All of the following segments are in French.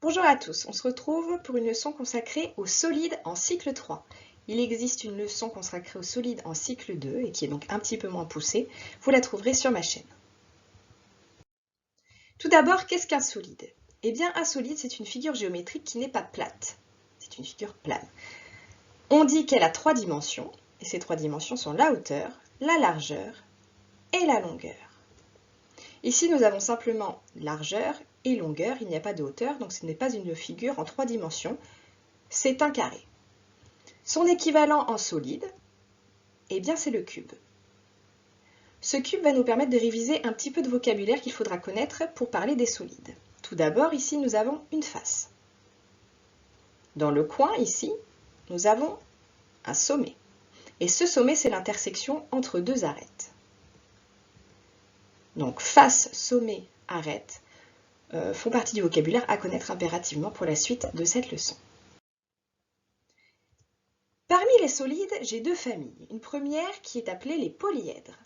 Bonjour à tous, on se retrouve pour une leçon consacrée aux solides en cycle 3. Il existe une leçon consacrée aux solides en cycle 2 et qui est donc un petit peu moins poussée. Vous la trouverez sur ma chaîne. Tout d'abord, qu'est-ce qu'un solide? Eh bien, un solide, c'est une figure géométrique qui n'est pas plate. C'est une figure plane. On dit qu'elle a 3 dimensions, et ces 3 dimensions sont la hauteur, la largeur et la longueur. Ici, nous avons simplement largeur et longueur, il n'y a pas de hauteur, donc ce n'est pas une figure en 3 dimensions, c'est un carré. Son équivalent en solide, eh bien c'est le cube. Ce cube va nous permettre de réviser un petit peu de vocabulaire qu'il faudra connaître pour parler des solides. Tout d'abord, ici, nous avons une face. Dans le coin, ici, nous avons un sommet. Et ce sommet, c'est l'intersection entre deux arêtes. Donc, face, sommet, arête font partie du vocabulaire à connaître impérativement pour la suite de cette leçon. Parmi les solides, j'ai 2 familles. Une première qui est appelée les polyèdres.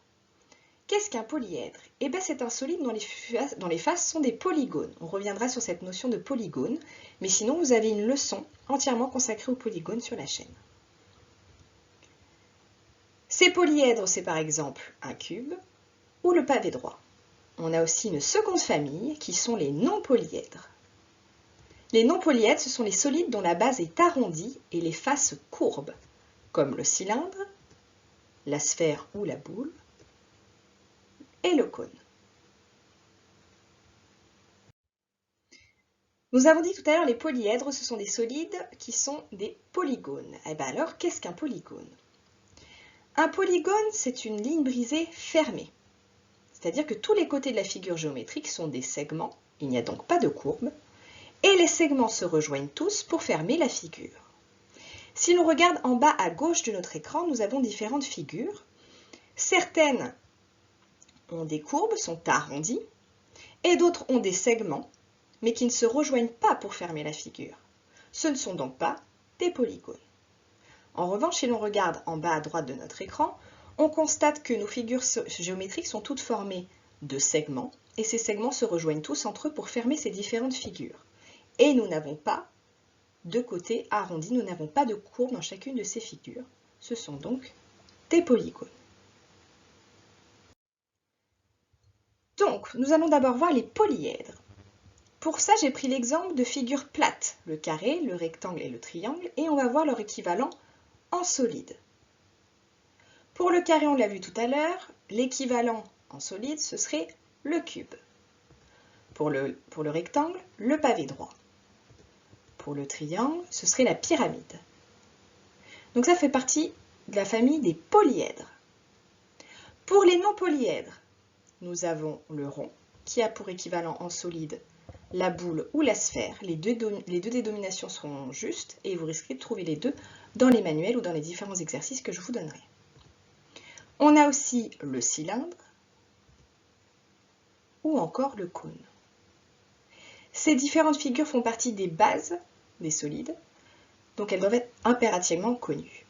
Qu'est-ce qu'un polyèdre? Eh bien, c'est un solide dont les faces sont des polygones. On reviendra sur cette notion de polygone, mais sinon, vous avez une leçon entièrement consacrée aux polygones sur la chaîne. Ces polyèdres, c'est par exemple un cube ou le pavé droit. On a aussi une seconde famille qui sont les non-polyèdres. Les non-polyèdres, ce sont les solides dont la base est arrondie et les faces courbes, comme le cylindre, la sphère ou la boule, et le cône. Nous avons dit tout à l'heure les polyèdres, ce sont des solides qui sont des polygones. Eh bien alors, qu'est-ce qu'un polygone? Un polygone, c'est une ligne brisée fermée. C'est-à-dire que tous les côtés de la figure géométrique sont des segments, il n'y a donc pas de courbe, et les segments se rejoignent tous pour fermer la figure. Si l'on regarde en bas à gauche de notre écran, nous avons différentes figures. Certaines ont des courbes, sont arrondies, et d'autres ont des segments, mais qui ne se rejoignent pas pour fermer la figure. Ce ne sont donc pas des polygones. En revanche, si l'on regarde en bas à droite de notre écran, on constate que nos figures géométriques sont toutes formées de segments, et ces segments se rejoignent tous entre eux pour fermer ces différentes figures. Et nous n'avons pas de côtés arrondis, nous n'avons pas de courbe dans chacune de ces figures. Ce sont donc des polygones. Donc, nous allons d'abord voir les polyèdres. Pour ça, j'ai pris l'exemple de figures plates, le carré, le rectangle et le triangle, et on va voir leur équivalent en solide. Pour le carré, on l'a vu tout à l'heure, l'équivalent en solide, ce serait le cube. Pour le rectangle, le pavé droit. Pour le triangle, ce serait la pyramide. Donc ça fait partie de la famille des polyèdres. Pour les non-polyèdres, nous avons le rond, qui a pour équivalent en solide la boule ou la sphère. Les deux dénominations seront justes et vous risquez de trouver les deux dans les manuels ou dans les différents exercices que je vous donnerai. On a aussi le cylindre ou encore le cône. Ces différentes figures font partie des bases des solides, donc elles doivent être impérativement connues.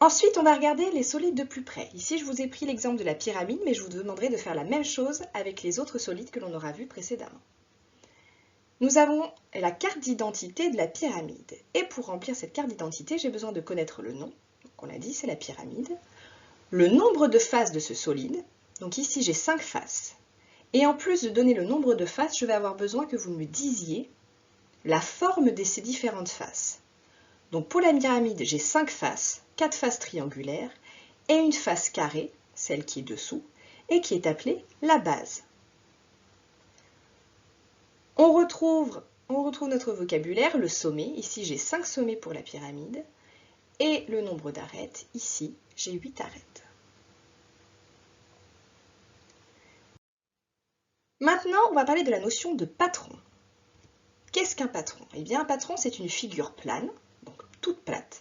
Ensuite, on va regarder les solides de plus près. Ici, je vous ai pris l'exemple de la pyramide, mais je vous demanderai de faire la même chose avec les autres solides que l'on aura vus précédemment. Nous avons la carte d'identité de la pyramide. Et pour remplir cette carte d'identité, j'ai besoin de connaître le nom. Donc, on l'a dit, c'est la pyramide. Le nombre de faces de ce solide. Donc ici, j'ai 5 faces. Et en plus de donner le nombre de faces, je vais avoir besoin que vous me disiez la forme de ces différentes faces. Donc pour la pyramide, j'ai 5 faces, 4 faces triangulaires et une face carrée, celle qui est dessous, et qui est appelée la base. On retrouve notre vocabulaire, le sommet. Ici, j'ai 5 sommets pour la pyramide. Et le nombre d'arêtes, ici, j'ai 8 arêtes. Maintenant, on va parler de la notion de patron. Qu'est-ce qu'un patron? Eh bien, un patron, c'est une figure plane, donc toute plate,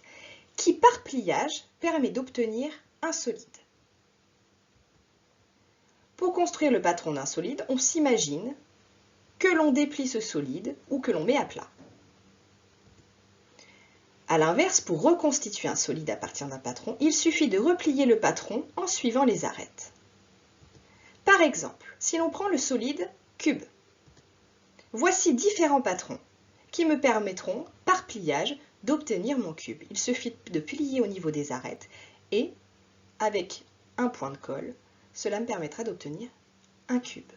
qui par pliage permet d'obtenir un solide. Pour construire le patron d'un solide, on s'imagine que l'on déplie ce solide ou que l'on met à plat. A l'inverse, pour reconstituer un solide à partir d'un patron, il suffit de replier le patron en suivant les arêtes. Par exemple, si l'on prend le solide cube, voici différents patrons qui me permettront, par pliage, d'obtenir mon cube. Il suffit de plier au niveau des arêtes et, avec un point de colle, cela me permettra d'obtenir un cube.